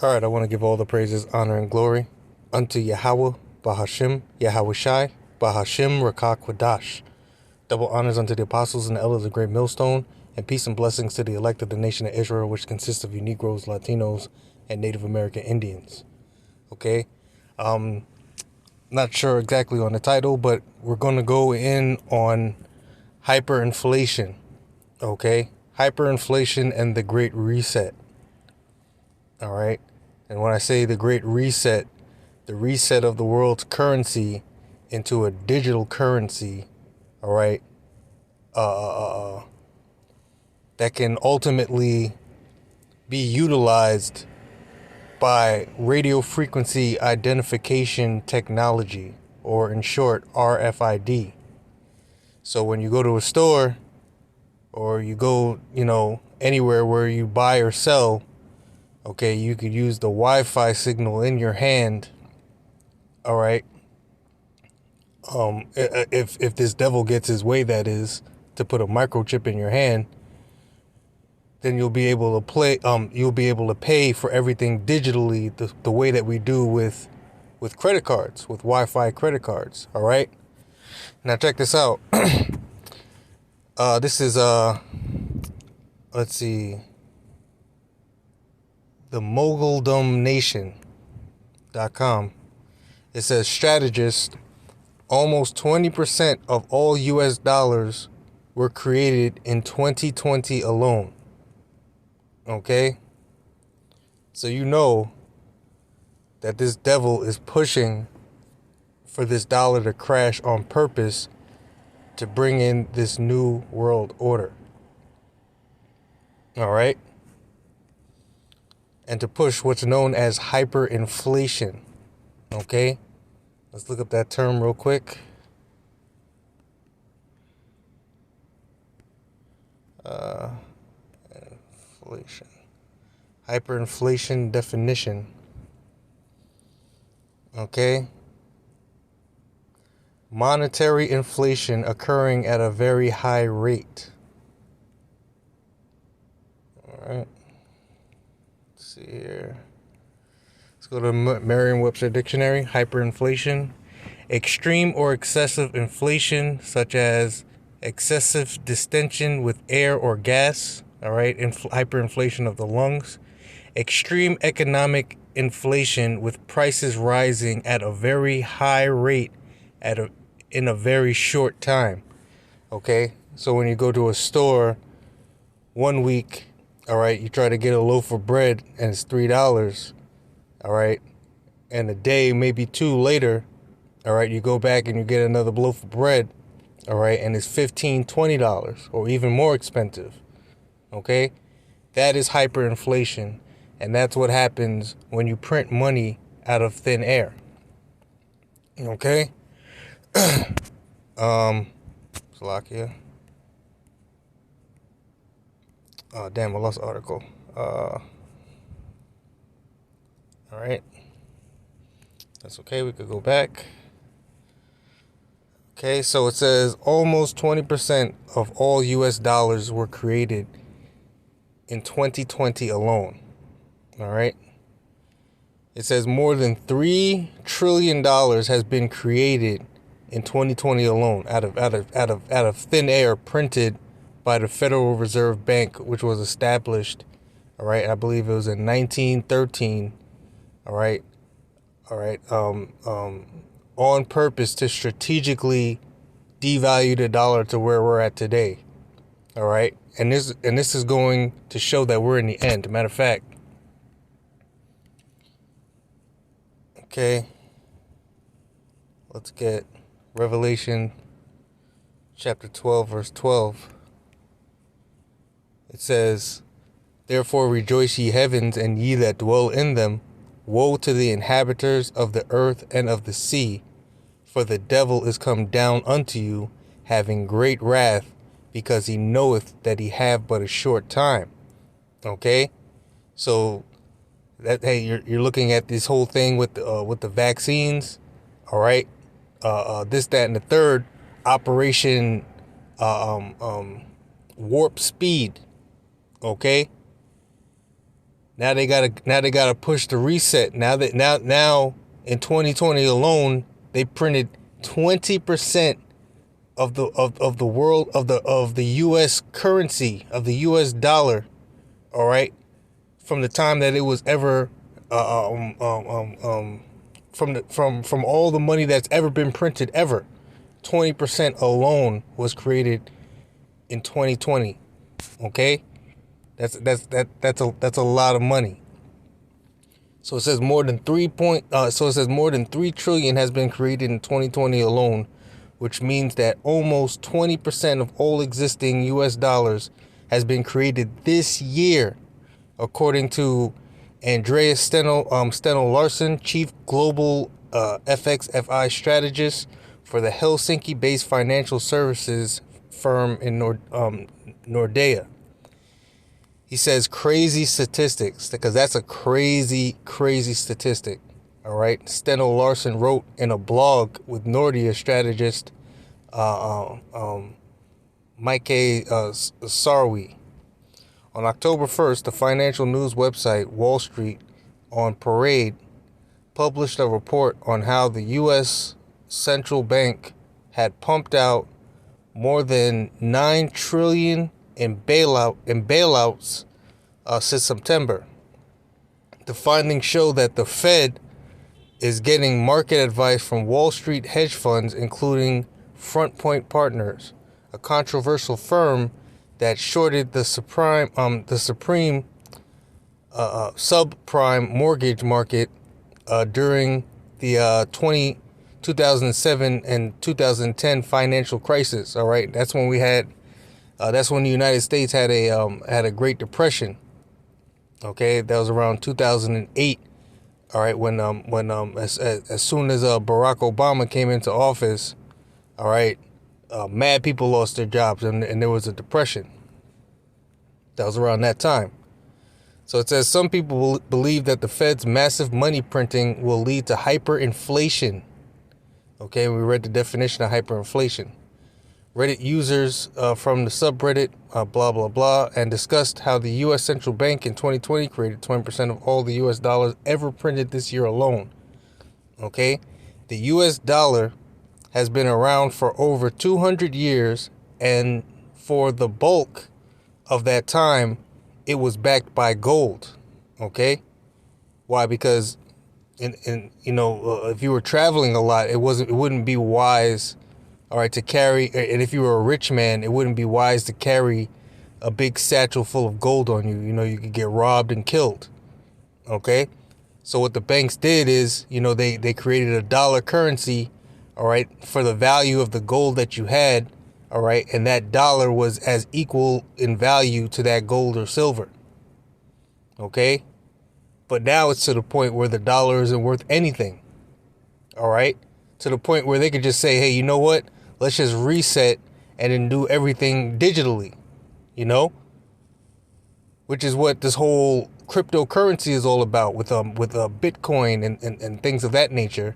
All right, I want to give all the praises, honor, and glory unto Yahweh, Bahashim, Yahweh Shai, Bahashim, Rakak, Wadash. Double honors unto the apostles and the elders of Great Millstone, and peace and blessings to the elect of the nation of Israel, which consists of you Negroes, Latinos, and Native American Indians. Okay? Not sure exactly on the title, but we're going to go in on hyperinflation. Okay? Hyperinflation and the Great Reset. All right? And when I say the Great Reset, the reset of the world's currency into a digital currency, all right, that can ultimately be utilized by radio frequency identification technology, or in short, RFID. So when you go to a store or you go, anywhere where you buy or sell, okay, you could use the Wi-Fi signal in your hand, all right, if this devil gets his way, that is, to put a microchip in your hand, then you'll be able to pay for everything digitally, the way that we do with credit cards, with Wi-Fi credit cards. All right. Now check this out. This is let's see, the moguldumnation.com. It says strategist, almost 20% of all US dollars were created in 2020 alone. Okay? So you know that this devil is pushing for this dollar to crash on purpose to bring in this new world order. All right? And to push what's known as hyperinflation. Okay? Let's look up that term real quick. Inflation. Hyperinflation definition. Okay? Monetary inflation occurring at a very high rate. All right. Let's see here. Let's go to Merriam-Webster Dictionary. Hyperinflation. Extreme or excessive inflation, such as excessive distension with air or gas. All right. Hyperinflation of the lungs. Extreme economic inflation with prices rising at a very high rate in a very short time. Okay? So when you go to a store 1 week, all right, you try to get a loaf of bread and it's $3, all right? And a day, maybe two later, all right, you go back and you get another loaf of bread, all right, and it's $15, $20 or even more expensive. Okay? That is hyperinflation, and that's what happens when you print money out of thin air. Okay? Slovakia. Oh, damn, I lost the article. All right. That's okay. We could go back. Okay, so it says almost 20% of all US dollars were created in 2020 alone. All right. It says more than $3 trillion has been created in 2020 alone out of thin air, printed by the Federal Reserve Bank, which was established, all right, I believe it was in 1913, all right, on purpose to strategically devalue the dollar to where we're at today, all right, and this is going to show that we're in the end. Matter of fact, okay, let's get Revelation chapter 12, verse 12. It says, "Therefore rejoice, ye heavens, and ye that dwell in them. Woe to the inhabitants of the earth and of the sea, for the devil is come down unto you, having great wrath, because he knoweth that he have but a short time." Okay? So that, hey, you're looking at this whole thing with the vaccines, all right? This, that, and the third, Operation Warp Speed. Okay? Now they gotta push the reset. Now in 2020 alone, they printed 20% of the world of the U.S. currency, of the U.S. dollar. All right, from the time that it was ever from all the money that's ever been printed ever, 20% alone was created in 2020. Okay, that's a lot of money. So it says more than 3 trillion has been created in 2020 alone, which means that almost 20% of all existing US dollars has been created this year, according to Andreas Steno Larsen, Chief Global FXFI Strategist for the Helsinki-based financial services firm in Nordea. He says crazy statistics, because that's a crazy statistic. All right. Steno Larsen wrote in a blog with Nordea strategist Mike Sarwi. On October 1st, the financial news website Wall Street on Parade published a report on how the U.S. central bank had pumped out more than $9 trillion in bailouts since September. The findings show that the Fed is getting market advice from Wall Street hedge funds, including Front Point Partners, a controversial firm that shorted the supreme subprime mortgage market during the 2007 and 2010 financial crisis. All right, that's when we had. That's when the United States had a Great Depression. Okay, that was around 2008. All right, when as soon as Barack Obama came into office, all right, mad people lost their jobs, and there was a depression. That was around that time. So it says some people believe that the Fed's massive money printing will lead to hyperinflation. Okay, we read the definition of hyperinflation. Reddit users from the subreddit blah blah blah and discussed how the U.S. central bank in 2020 created 20% of all the U.S. dollars ever printed this year alone. Okay, the U.S. dollar has been around for over 200 years, and for the bulk of that time, it was backed by gold. Okay, why? Because if you were traveling a lot, it wouldn't be wise. All right, to carry, and if you were a rich man, it wouldn't be wise to carry a big satchel full of gold on you. You could get robbed and killed. Okay, so what the banks did is, they created a dollar currency, all right, for the value of the gold that you had, all right, and that dollar was as equal in value to that gold or silver. Okay, but now it's to the point where the dollar isn't worth anything. All right, to the point where they could just say, hey, you know what? Let's just reset and then do everything digitally, which is what this whole cryptocurrency is all about with Bitcoin and things of that nature.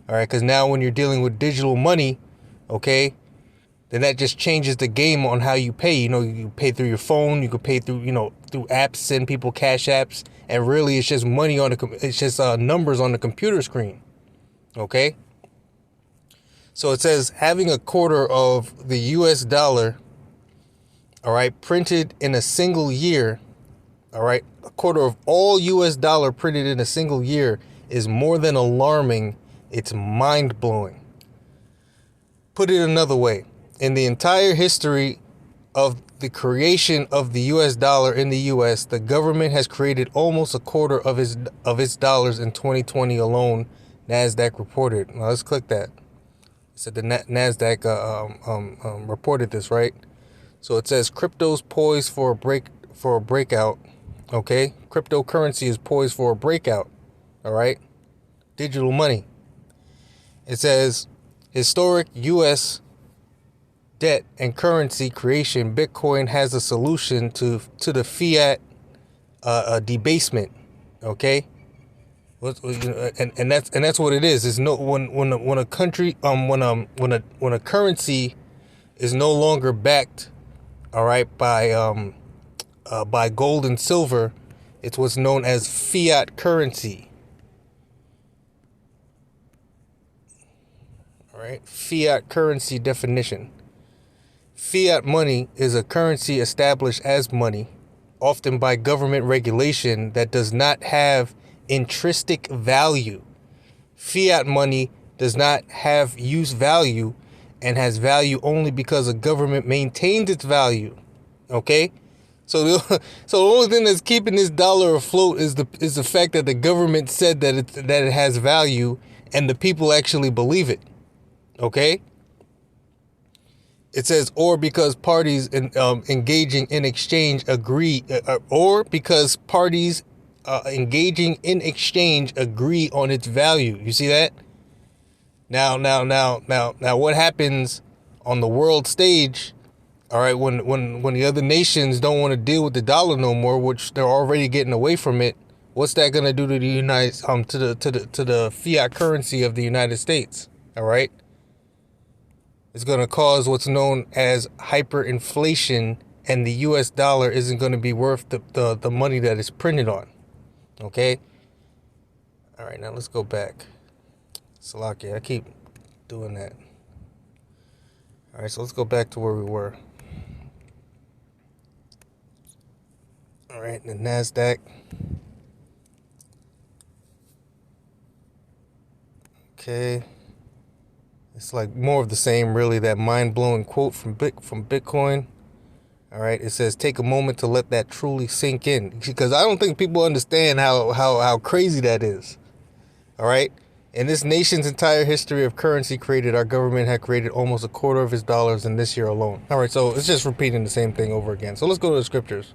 All right, because now when you're dealing with digital money, okay, then that just changes the game on how you pay. You pay through your phone, you could pay through through apps, send people cash apps, and really it's just money it's just numbers on the computer screen. Okay. So it says having a quarter of the U.S. dollar, all right, printed in a single year, all right, a quarter of all U.S. dollar printed in a single year is more than alarming. It's mind-blowing. Put it another way, in the entire history of the creation of the U.S. dollar in the U.S., the government has created almost a quarter of its dollars in 2020 alone, NASDAQ reported. Now let's click that. Said the NASDAQ reported this, right? So it says crypto's poised for a breakout. Okay, cryptocurrency is poised for a breakout. All right, digital money. It says historic U.S. debt and currency creation. Bitcoin has a solution to the fiat debasement. Okay. And that's what it is. It's no when a country when a currency is no longer backed, all right, by gold and silver, It's what's known as fiat currency. All right, fiat currency definition. Fiat money is a currency established as money, often by government regulation, that does not have intrinsic value. Fiat money does not have use value and has value only because a government maintains its value. Okay? So the only thing that's keeping this dollar afloat is the fact that the government said that it has value and the people actually believe it. Okay? It says, or because parties engaging in exchange agree, or because parties engaging in exchange agree on its value. You see that? Now, what happens on the world stage? All right, when the other nations don't want to deal with the dollar no more, which they're already getting away from it, what's that gonna do to the to the fiat currency of the United States? All right. It's going to cause what's known as hyperinflation, and the US dollar isn't going to be worth the money that it's printed on. Okay? All right, now let's go back. Salakia, I keep doing that. All right, so let's go back to where we were. All right, the NASDAQ. Okay. It's like more of the same, really, that mind-blowing quote from Bitcoin. All right, it says, take a moment to let that truly sink in. Because I don't think people understand how crazy that is. All right? In this nation's entire history of currency created, our government had created almost a quarter of its dollars in this year alone. All right, so it's just repeating the same thing over again. So let's go to the scriptures.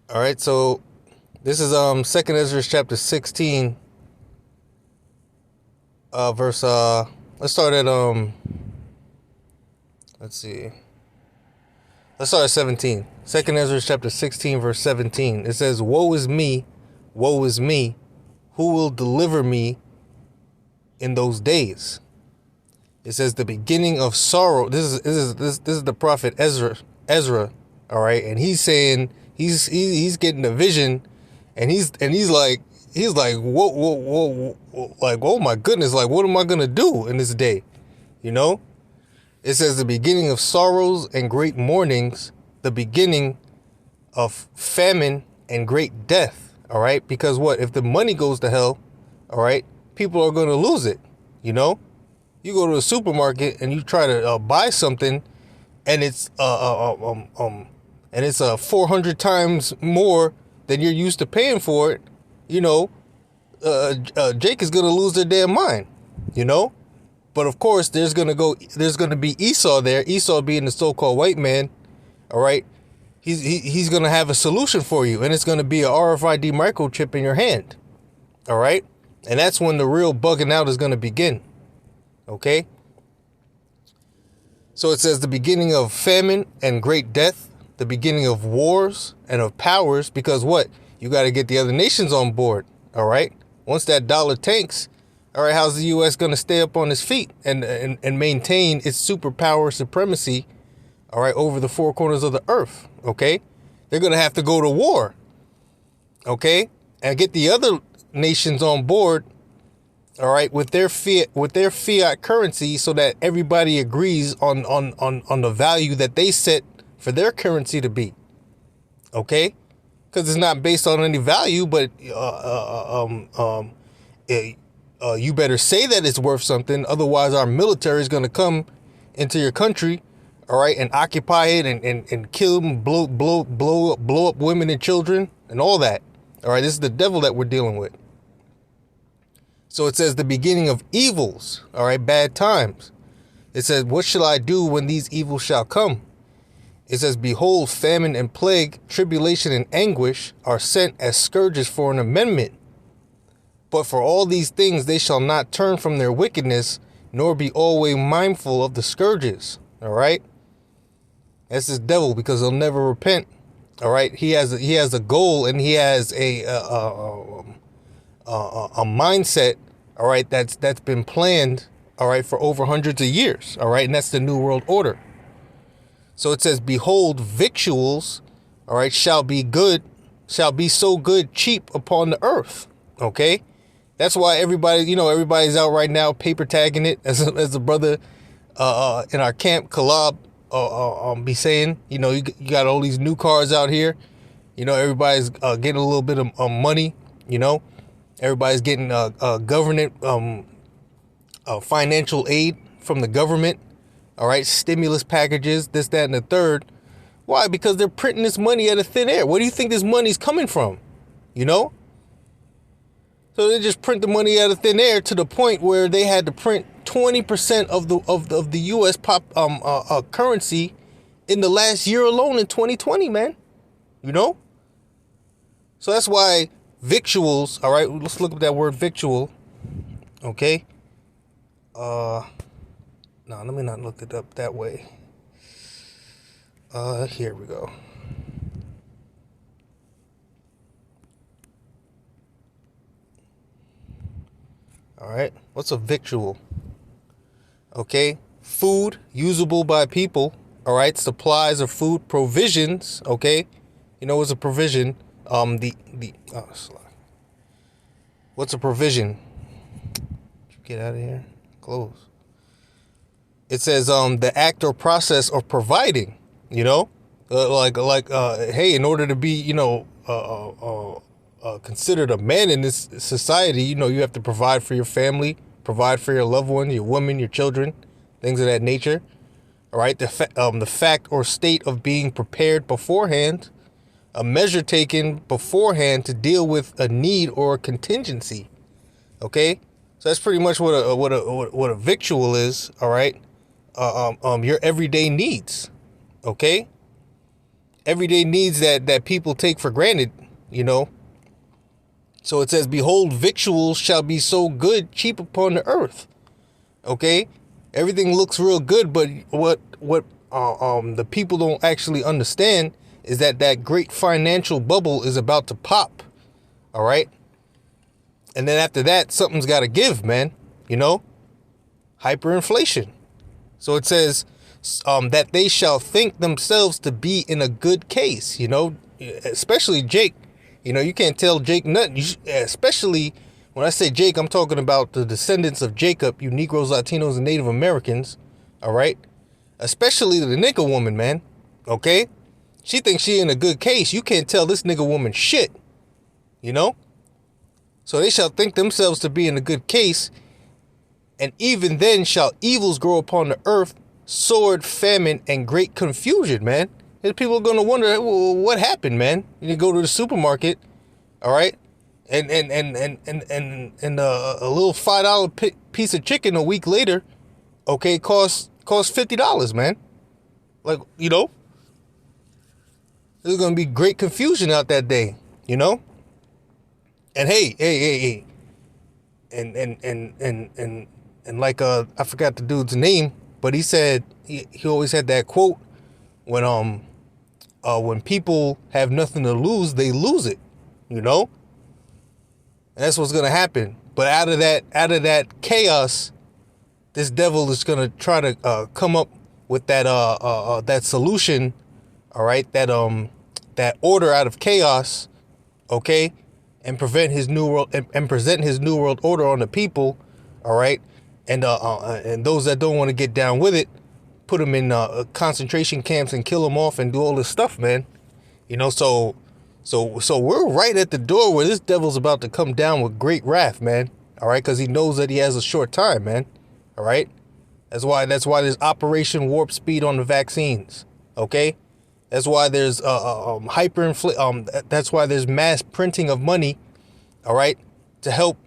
All right, so this is 2nd Ezra chapter 16, verse, let's start at, let's see. Let's start at 17. 2nd Ezra chapter 16, verse 17. It says, woe is me, who will deliver me in those days? It says the beginning of sorrow. This is the prophet Ezra, all right? And he's saying, he's getting a vision. And he's like, whoa, like, oh my goodness, like, what am I gonna do in this day? You know, it says the beginning of sorrows and great mournings, the beginning of famine and great death. All right, because what if the money goes to hell? All right, people are gonna lose it. You know, you go to a supermarket and you try to buy something, and it's 400 times more than you're used to paying for it, you know, Jake is going to lose their damn mind, you know? But of course, there's going to be Esau there, Esau being the so-called white man, all right? He's going to have a solution for you, and it's going to be a RFID microchip in your hand, all right? And that's when the real bugging out is going to begin, okay? So it says the beginning of famine and great death, the beginning of wars and of powers, because what? You got to get the other nations on board, all right? Once that dollar tanks, all right, how's the U.S. going to stay up on its feet and maintain its superpower supremacy, all right, over the four corners of the earth, okay? They're going to have to go to war, okay? And get the other nations on board, all right, with their fiat currency, so that everybody agrees on the value that they set for their currency to be, okay? Because it's not based on any value, but you better say that it's worth something. Otherwise, our military is going to come into your country, all right, and occupy it and kill them, blow up women and children and all that. All right, this is the devil that we're dealing with. So it says the beginning of evils, all right, bad times. It says, what shall I do when these evils shall come? It says, behold, famine and plague, tribulation and anguish are sent as scourges for an amendment. But for all these things they shall not turn from their wickedness, nor be always mindful of the scourges. All right? That's this devil, because he'll never repent. All right? He has a goal, and he has a mindset, all right, that's been planned, all right, for over hundreds of years. All right? And that's the New World Order. So it says, behold, victuals, all right, shall be so good, cheap upon the earth. Okay. That's why everybody's out right now paper tagging it, as the brother in our camp collab be saying. You got all these new cars out here. Everybody's getting a little bit of money. Everybody's getting government financial aid from the government. All right, stimulus packages, this, that, and the third. Why? Because they're printing this money out of thin air. Where do you think this money's coming from? So they just print the money out of thin air to the point where they had to print 20% of the U.S. currency in the last year alone in 2020, man. So that's why victuals. All right, let's look at that word victual. Okay. No, let me not look it up that way. Here we go. All right. What's a victual? Okay. Food usable by people. All right. Supplies of food, provisions. Okay. What's a provision? What's a provision? Get out of here. Close. It says the act or process of providing. Hey, in order to be considered a man in this society, you have to provide for your family, provide for your loved ones, your women, your children, things of that nature. All right, the fact or state of being prepared beforehand, a measure taken beforehand to deal with a need or a contingency. Okay, so that's pretty much what a victual is. All right, your everyday needs. Okay, everyday needs that people take for granted. So it says, behold, victuals shall be so good, cheap upon the earth. Okay, everything looks real good, but what the people don't actually understand is that great financial bubble is about to pop. All right, and then after that, something's got to give, man. Hyperinflation. So it says that they shall think themselves to be in a good case. Especially Jake. You can't tell Jake nothing. Especially when I say Jake, I'm talking about the descendants of Jacob, you Negroes, Latinos, and Native Americans. All right. Especially the nigga woman, man. Okay. She thinks she in a good case. You can't tell this nigga woman shit. So they shall think themselves to be in a good case. And even then shall evils grow upon the earth, sword, famine, and great confusion, man. And people are going to wonder, well, what happened, man? You go to the supermarket, all right, and a little $5 piece of chicken a week later, okay, costs $50, man. Like, there's going to be great confusion out that day, And hey. And like I forgot the dude's name, but he said he always had that quote, when people have nothing to lose, they lose it, And that's what's gonna happen. But out of that chaos, this devil is gonna try to come up with that solution, all right, that order out of chaos, okay, and present his new world order on the people, all right. And those that don't want to get down with it, put them in concentration camps and kill them off and do all this stuff, man. So we're right at the door where this devil's about to come down with great wrath, man. All right, because he knows that he has a short time, man. All right, that's why there's Operation Warp Speed on the vaccines. Okay, that's why there's hyperinflation. That's why there's mass printing of money. All right, to help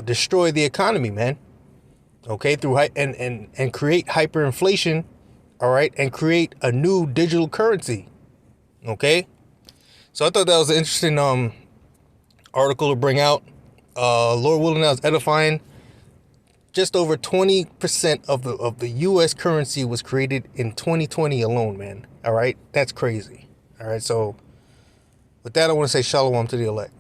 destroy the economy, man. Okay, through and create hyperinflation, all right, and create a new digital currency. Okay, so I thought that was an interesting article to bring out. Lord willing, that was edifying. Just over 20% of the U.S. currency was created in 2020 alone, man. All right, that's crazy. All right, so with that, I want to say shalom to the elect.